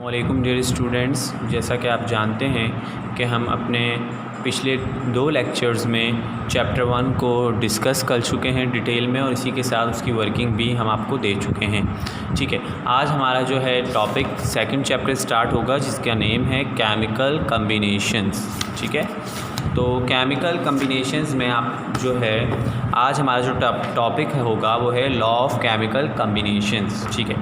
वालेकुम dear students, जैसा कि आप जानते हैं कि हम अपने पिछले 2 लेक्चर्स में चैप्टर 1 को डिस्कस कर चुके हैं डिटेल में और इसी के साथ उसकी वर्किंग भी हम आपको दे चुके हैं। ठीक है, आज हमारा जो है टॉपिक सेकंड चैप्टर स्टार्ट होगा जिसका नेम है केमिकल कम्बिनेशंस। ठीक है, तो केमिकल कम्बिनेशंस में आप जो है आज हमारा जो टॉपिक होगा वो है लॉ ऑफ केमिकल कम्बिनेशंस। ठीक है,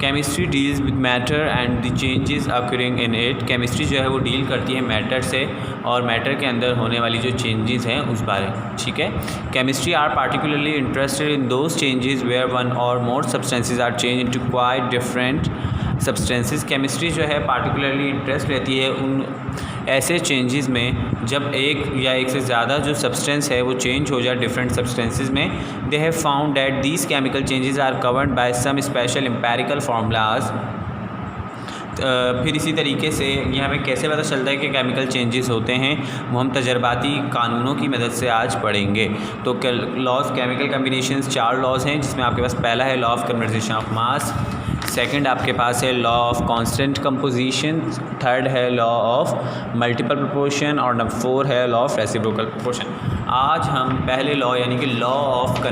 chemistry deals with matter and the changes occurring in it. Chemistry जो है वो डील करती है मैटर से और मैटर के अंदर होने वाली जो चेंजेस हैं उस बारे। ठीक है, chemistry are particularly interested in those changes where one or more substances are change into quite different substances. Chemistry जो है पार्टिकुलरली इंटरेस्ट लेती है उन ऐसे चेंजेस में जब एक या एक से ज़्यादा जो सब्सटेंस है वो चेंज हो जाए डिफरेंट सब्सटेंसेस में। They have found that these chemical changes are covered by some special empirical formulas. फिर इसी तरीके से ये हमें कैसे पता चलता है कि केमिकल चेंजेस होते हैं वो हम तजर्बाती कानूनों की मदद से आज पढ़ेंगे। तो लॉज केमिकल कम्बिनेशंस 4 लॉज हैं जिसमें आपके पास पहला है law of conversation of mass, second आपके पास है law of constant composition, third है लॉ ऑफ मल्टीपल प्रोपोर्शन और नंबर 4 है लॉ ऑफ रेसिप्रोकल प्रोपोर्शन। आज हम पहले लॉ यानी कि law of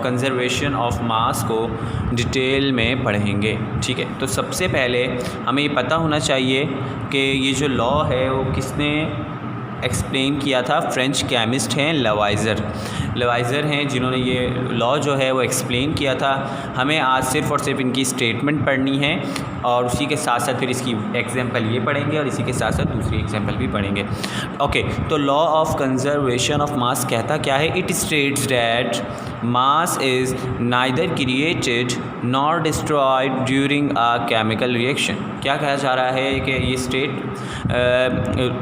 conservation of mass को डिटेल में पढ़ेंगे। ठीक है, तो सबसे पहले हमें ये पता होना चाहिए कि ये जो लॉ है वो किसने एक्सप्लेन किया था। फ्रेंच केमिस्ट हैं लवाइज़र हैं जिन्होंने ये लॉ जो है वो एक्सप्लेन किया था। हमें आज सिर्फ़ और सिर्फ इनकी स्टेटमेंट पढ़नी है और उसी के साथ साथ फिर इसकी एग्जांपल ये पढ़ेंगे और इसी के साथ साथ दूसरी एग्जांपल भी पढ़ेंगे। ओके, तो law of conservation of mass कहता क्या है? It states that mass is neither created nor destroyed during a chemical reaction. क्या कहा जा रहा है कि ये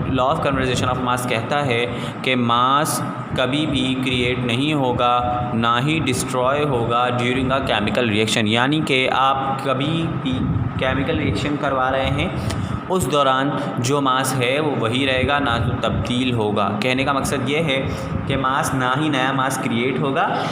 law of conservation of mass कहता है कि मास कभी भी क्रिएट नहीं होगा ना ही डिस्ट्रॉय होगा ड्यूरिंग अ केमिकल रिएक्शन। यानी कि आप कभी भी केमिकल रिएक्शन करवा रहे हैं उस दौरान जो मास है वो वही रहेगा, ना तो तब्दील होगा। कहने का मकसद ये है कि मास ना ही नया मास क्रिएट होगा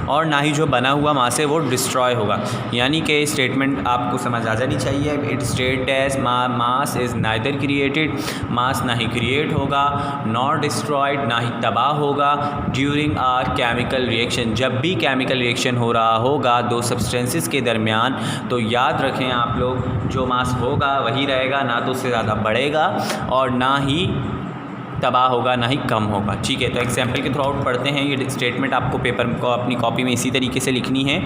और ना ही जो बना हुआ मास है वो डिस्ट्रॉय होगा। यानी कि स्टेटमेंट आपको समझ आ जानी चाहिए। It state as mass is neither created, mass ना ही क्रिएट होगा नॉर डिस्ट्रॉयड, ना ही तबाह होगा ड्यूरिंग अ केमिकल रिएक्शन। जब भी केमिकल रिएक्शन हो रहा होगा 2 सब्सटेंसेस के दरमियान, तो याद रखें आप लोग जो मास होगा वही रहेगा, ना तो उससे ज़्यादा बढ़ेगा और ना ही तबाह होगा ना ही कम होगा। ठीक है, तो एग्जाम्पल के थ्रू आउट पढ़ते हैं। ये स्टेटमेंट आपको पेपर को अपनी कॉपी में इसी तरीके से लिखनी है।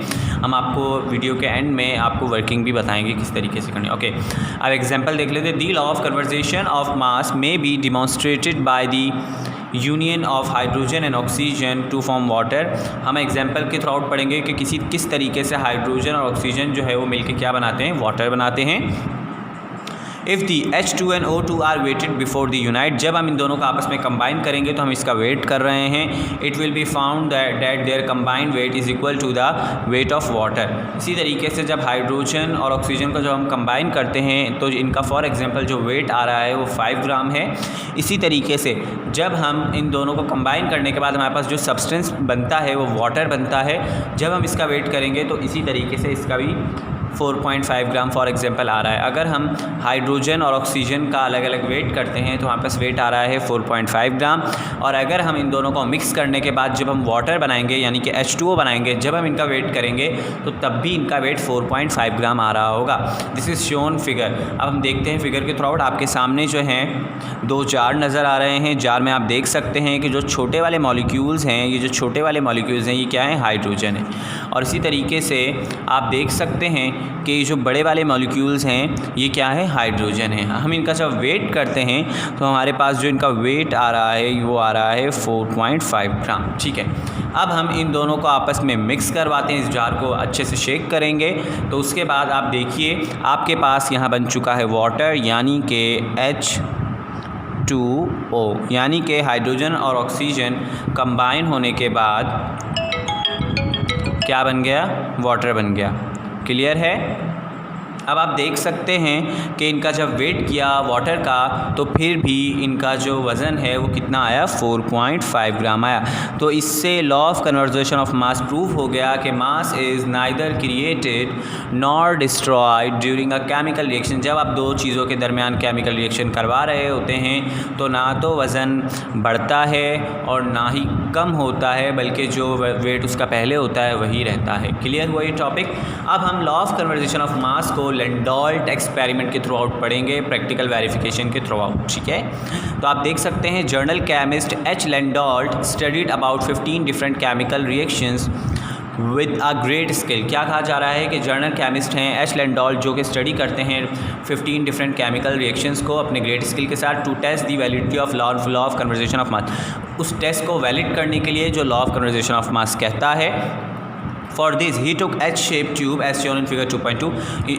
हम आपको वीडियो के एंड में आपको वर्किंग भी बताएंगे किस तरीके से करनी है। ओके, अब एग्जाम्पल देख लेते हैं। The law of conversation of mass may be demonstrated by the union of hydrogen and oxygen to form water. हम एग्जाम्पल के थ्रू आउट पढ़ेंगे कि किस तरीके से हाइड्रोजन और ऑक्सीजन जो है वो मिलकर क्या बनाते हैं, वाटर बनाते हैं। If the H2 and O2 are weighted before the unite. जब हम इन दोनों का आपस में कंबाइन करेंगे तो हम इसका वेट कर रहे हैं। It will be found that their combined weight is equal to the weight of water. इसी तरीके से जब हाइड्रोजन और ऑक्सीजन को जब हम कंबाइन करते हैं तो इनका फॉर एग्जांपल जो वेट आ रहा है वो 5 ग्राम है। इसी तरीके से जब हम इन दोनों को कंबाइन करने के बाद हमारे पास जो सब्सटेंस बनता है वो वाटर बनता है। जब हम इसका वेट करेंगे तो इसी तरीके से इसका भी 4.5 ग्राम फॉर एग्जांपल आ रहा है। अगर हम हाइड्रोजन और ऑक्सीजन का अलग अलग वेट करते हैं तो हमारे पास वेट आ रहा है 4.5 ग्राम। और अगर हम इन दोनों को मिक्स करने के बाद जब हम वाटर बनाएंगे यानी कि H2O बनाएंगे, जब हम इनका वेट करेंगे तो तब भी इनका वेट 4.5 ग्राम आ रहा होगा। This is shown figure. अब हम देखते हैं फिगर के थ्रू आउट। आपके सामने जो हैं 2 जार नज़र आ रहे हैं। जार में आप देख सकते हैं कि जो छोटे वाले मॉलिक्यूल्स हैं, ये जो छोटे वाले मॉलिक्यूल्स हैं ये क्या है, हाइड्रोजन है। और इसी तरीके से आप देख सकते हैं कि जो बड़े वाले मॉलिक्यूल्स हैं ये क्या है, हाइड्रोजन है। हम इनका जब वेट करते हैं तो हमारे पास जो इनका वेट आ रहा है वो आ रहा है 4.5 ग्राम। ठीक है, अब हम इन दोनों को आपस में मिक्स करवाते हैं। इस जार को अच्छे से शेक करेंगे तो उसके बाद आप देखिए आपके पास यहाँ बन चुका है वाटर यानी कि H2O, यानी कि हाइड्रोजन और ऑक्सीजन कंबाइन होने के बाद क्या बन गया, वाटर बन गया। क्लियर है? अब आप देख सकते हैं कि इनका जब वेट किया वाटर का तो फिर भी इनका जो वज़न है वो कितना आया 4.5 ग्राम आया। तो इससे law of conversation of mass prove हो गया कि मास is neither created nor destroyed during a chemical reaction. जब आप दो चीज़ों के दरमियान केमिकल रिएक्शन करवा रहे होते हैं तो ना तो वज़न बढ़ता है और ना ही कम होता है, बल्कि जो वेट उसका पहले होता है वही रहता है। क्लियर हुआ ये टॉपिक। अब हम law of conversation of mass को लेंडॉल्ट एक्सपेरिमेंट के थ्रू आउट पढ़ेंगे, प्रैक्टिकल वेरिफिकेशन के थ्रू आउट। ठीक है, तो आप देख सकते हैं journal chemist H Landolt studied about 15 different chemical reactions with a great skill. क्या कहा जा रहा है कि जर्नल केमिस्ट हैं एच लेंडॉल्ट जो कि स्टडी करते हैं 15 डिफरेंट केमिकल रिएक्शंस को अपने ग्रेट स्किल के साथ to test the validity of law of conversation of mass. उस टेस्ट को वैलिड करने के लिए जो law of conversation of mass कहता है। For this he took H shape tube as shown in figure 2.2।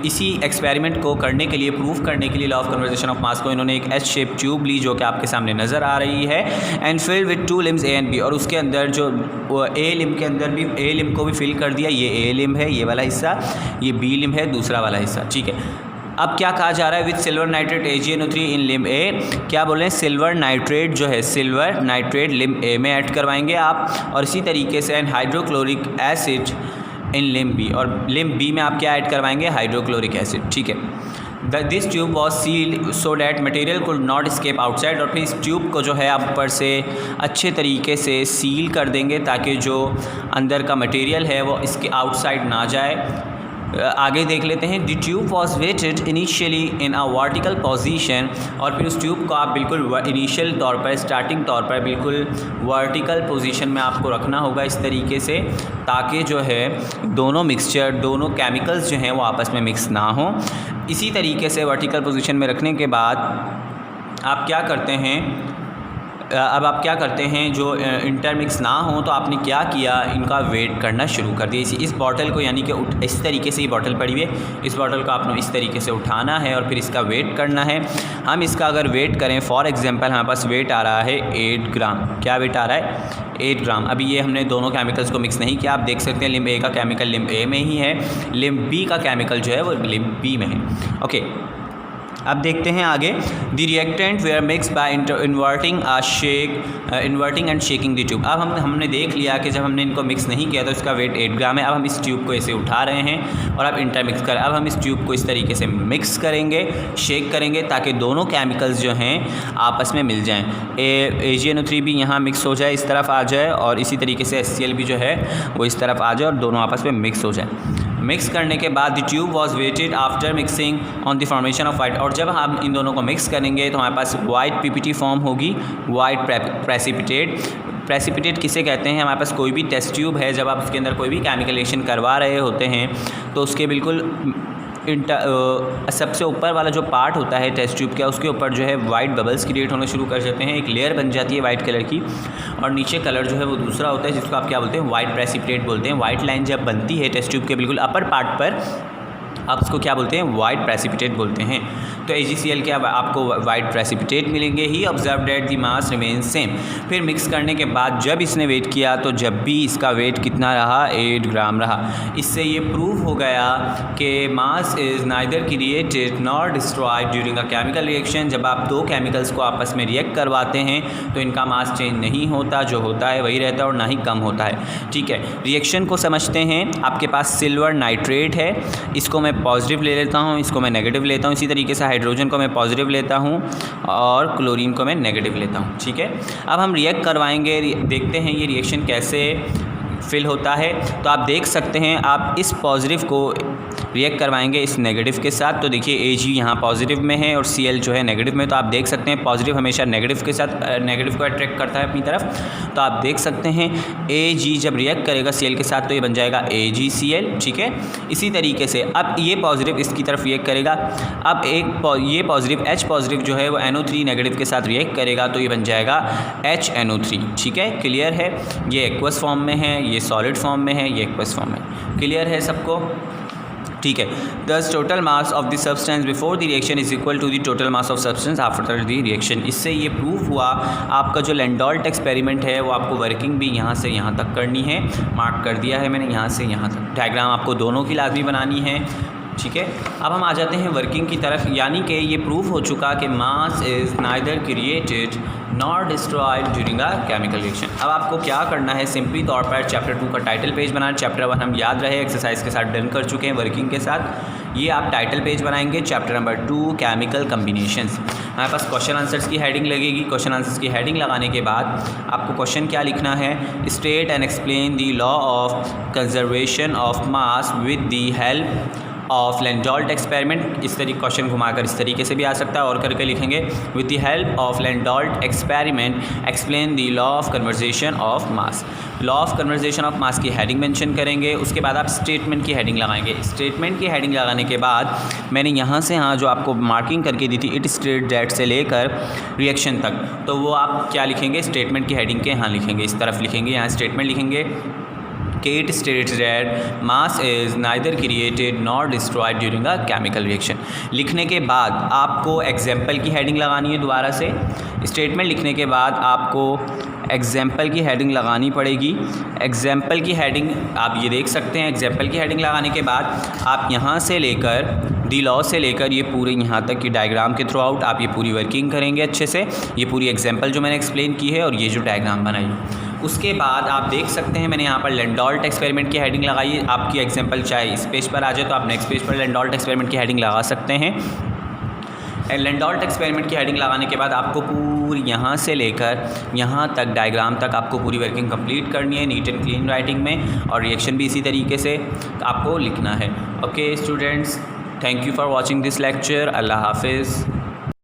इसी एक्सपेरिमेंट को करने के लिए, प्रूफ करने के लिए law of conversation of mass को इन्होंने एक एच शेप ट्यूब ली जो कि आपके सामने नज़र आ रही है, and fill with 2 limbs A and B. और उसके अंदर जो ए लिम के अंदर भी ए लिम को भी फिल कर दिया। ये ए लिम है ये वाला हिस्सा, ये बी लिम है दूसरा वाला हिस्सा। ठीक है, अब क्या कहा जा रहा है विद सिल्वर नाइट्रेट AgNO3 इन लिम ए। क्या बोल रहे हैं, सिल्वर नाइट्रेट जो है सिल्वर नाइट्रेट लिम ए में ऐड करवाएंगे आप, और इसी तरीके से and hydrochloric acid in limb B, और लिम बी में आप क्या ऐड करवाएंगे, हाइड्रोक्लोरिक एसिड। ठीक है, this tube was sealed so that material could not escape outside. और फिर इस ट्यूब को जो है आप ऊपर से अच्छे तरीके से सील कर देंगे ताकि जो अंदर का मटेरियल है वो इसके आउटसाइड ना जाए। आगे देख लेते हैं। The tube was weighted initially in a vertical position, और फिर उस ट्यूब को आप बिल्कुल इनिशियल तौर पर, स्टार्टिंग तौर पर बिल्कुल वर्टिकल पोजीशन में आपको रखना होगा इस तरीके से, ताकि जो है दोनों मिक्सचर, दोनों केमिकल्स जो हैं वो आपस में मिक्स ना हो। इसी तरीके से वर्टिकल पोजीशन में रखने के बाद आप क्या करते हैं, अब आप क्या करते हैं, जो इंटरमिक्स ना हो तो आपने क्या किया, इनका वेट करना शुरू कर दिया। इस बॉटल को, यानी कि इस तरीके से ये बॉटल पड़ी हुई है, इस बॉटल को आपने इस तरीके से उठाना है और फिर इसका वेट करना है। हम इसका अगर वेट करें, फॉर एग्जांपल हमारे पास वेट आ रहा है 8 ग्राम। क्या वेट आ रहा है, 8 ग्राम। अभी ये हमने दोनों केमिकल्स को मिक्स नहीं किया। आप देख सकते हैं लिम ए का केमिकल लिम ए में ही है, लिम बी का केमिकल जो है वो लिम बी में है। ओके, अब देखते हैं आगे। The reactant were mix by inverting and shaking the tube. अब हमने देख लिया कि जब हमने इनको मिक्स नहीं किया तो इसका वेट 8 ग्राम है। अब हम इस ट्यूब को ऐसे उठा रहे हैं और अब इंटरमिक्स कर, अब हम इस ट्यूब को इस तरीके से मिक्स करेंगे, शेक करेंगे, ताकि दोनों केमिकल्स जो हैं आपस में मिल जाएँ। AgNO3 भी यहाँ मिक्स हो जाए, इस तरफ आ जाए, और इसी तरीके से HCl भी जो है वो इस तरफ आ जाए और दोनों आपस में मिक्स हो जाए। मिक्स करने के बाद the tube was weighted after mixing on the formation of white. और जब हम इन दोनों को मिक्स करेंगे तो हमारे पास वाइट PPT फॉर्म होगी, वाइट प्रेसिपिटेट किसे कहते हैं, हमारे पास कोई भी टेस्ट ट्यूब है, जब आप उसके अंदर कोई भी केमिकल रिएक्शन करवा रहे होते हैं तो उसके बिल्कुल सबसे ऊपर वाला जो पार्ट होता है टेस्ट ट्यूब का, उसके ऊपर जो है वाइट बबल्स क्रिएट होने शुरू कर जाते हैं, एक लेयर बन जाती है वाइट कलर की, और नीचे कलर जो है वो दूसरा होता है जिसको आप क्या बोलते हैं, वाइट प्रेसिपिटेट बोलते हैं। वाइट लाइन जब बनती है टेस्ट ट्यूब के बिल्कुल अपर पार्ट पर, आप उसको क्या बोलते हैं, वाइट प्रेसिपिटेट बोलते हैं। तो AgCl के आपको वाइट प्रेसिपिटेट मिलेंगे। He observe that the mass remain same. फिर मिक्स करने के बाद जब इसने वेट किया तो जब भी इसका वेट कितना रहा, 8 ग्राम रहा। इससे ये प्रूव हो गया कि मास is neither created nor destroyed during a chemical reaction. जब आप दो केमिकल्स को आपस में रिएक्ट करवाते हैं तो इनका मास चेंज नहीं होता, जो होता है वही रहता है और ना ही कम होता है। ठीक है, रिएक्शन को समझते हैं। आपके पास सिल्वर नाइट्रेट है, इसको मैं पॉजिटिव ले लेता हूँ, इसको मैं नेगेटिव लेता हूँ। इसी तरीके से हाइड्रोजन को मैं पॉजिटिव लेता हूँ और क्लोरीन को मैं नेगेटिव लेता हूँ। ठीक है, अब हम रिएक्ट करवाएंगे, देखते हैं ये रिएक्शन कैसे फिल होता है। तो आप देख सकते हैं, आप इस पॉजिटिव को रिएक्ट करवाएंगे इस नेगेटिव के साथ। तो देखिए Ag यहाँ पॉजिटिव में है और Cl जो है नेगेटिव में। तो आप देख सकते हैं पॉजिटिव हमेशा नेगेटिव के साथ, नेगेटिव को अट्रैक्ट करता है अपनी तरफ। तो आप देख सकते हैं Ag जब रिएक्ट करेगा Cl के साथ तो ये बन जाएगा AgCl। ठीक है, इसी तरीके से अब ये पॉजिटिव इसकी तरफ रिएक्ट करेगा। अब ये पॉजिटिव H पॉजिटिव जो है वो NO3 नेगेटिव के साथ रिएक्ट करेगा तो ये बन जाएगा HNO3। ठीक है, क्लियर है। ये एक्वस फॉर्म में है, ये सॉलिड फॉर्म में है, ये एक्वस फॉर्म में। क्लियर है सबको? ठीक है। Thus total mass of the substance before the reaction is equal to the total mass of substance after the reaction. इससे ये प्रूव हुआ आपका जो लेंडॉल्ट एक्सपेरिमेंट है वो आपको वर्किंग भी यहाँ से यहाँ तक करनी है। मार्क कर दिया है मैंने, यहाँ से यहाँ तक। डायग्राम आपको दोनों की लाजमी बनानी है। ठीक है। अब हम आ जाते हैं वर्किंग की तरफ, यानी कि ये प्रूफ हो चुका कि मास is neither created nor destroyed during a chemical reaction. अब आपको क्या करना है, सिंपली तौर पर चैप्टर 2 का टाइटल पेज बनाना। चैप्टर 1 हम याद रहे एक्सरसाइज के साथ डन कर चुके हैं वर्किंग के साथ। ये आप टाइटल पेज बनाएंगे। चैप्टर नंबर 2 केमिकल कम्बिनेशंस, हमारे पास क्वेश्चन आंसर्स की हेडिंग लगेगी। क्वेश्चन आंसर्स की हेडिंग लगाने के बाद आपको क्वेश्चन क्या लिखना है, state and explain the law of conservation of mass with the help of Landolt experiment. इस तरीके क्वेश्चन घुमाकर इस तरीके से भी आ सकता है, और करके लिखेंगे with the help of Landolt experiment explain the law of conversation of mass. Law of conversation of mass की हेडिंग मेंशन करेंगे। उसके बाद आप स्टेटमेंट की हेडिंग लगाएंगे। स्टेटमेंट की हेडिंग लगाने के बाद मैंने यहाँ से जो आपको मार्किंग करके दी थी इट स्टेट दैट से लेकर रिएक्शन तक, तो वो आप क्या लिखेंगे, स्टेटमेंट की हेडिंग के यहाँ लिखेंगे, इस तरफ लिखेंगे, यहाँ स्टेटमेंट लिखेंगे कि it states that mass is neither created nor destroyed during a chemical reaction. लिखने के बाद आपको एग्जाम्पल की हेडिंग लगानी है। दोबारा से स्टेटमेंट लिखने के बाद आपको एग्जाम्पल की हेडिंग लगानी पड़ेगी। एग्जाम्पल की हेडिंग आप ये देख सकते हैं। एग्जाम्पल की हेडिंग लगाने के बाद आप यहाँ से लेकर डी लॉ से लेकर ये पूरे यहाँ तक की डायग्राम के थ्रू आउट आप ये पूरी वर्किंग करेंगे अच्छे से। ये पूरी एग्जाम्पल जो मैंने एक्सप्लेन की है और ये जो डायग्राम बनाई, उसके बाद आप देख सकते हैं मैंने यहाँ पर लैंडोल्ट एक्सपेरिमेंट की हेडिंग लगाई है। आपकी एग्जाम्पल चाहे इस पेज पर आ जाए तो आप नेक्स्ट पेज पर लैंडोल्ट एक्सपेरिमेंट की हेडिंग लगा सकते हैं। लैंडोल्ट एक्सपेरिमेंट की हेडिंग लगाने के बाद आपको पूरी यहाँ से लेकर यहाँ तक डायग्राम तक आपको पूरी वर्किंग कंप्लीट करनी है नीट एंड क्लीन राइटिंग में, और रिएक्शन भी इसी तरीके से आपको लिखना है। Okay students, thank you for watching this lecture. अल्लाह हाफिज़।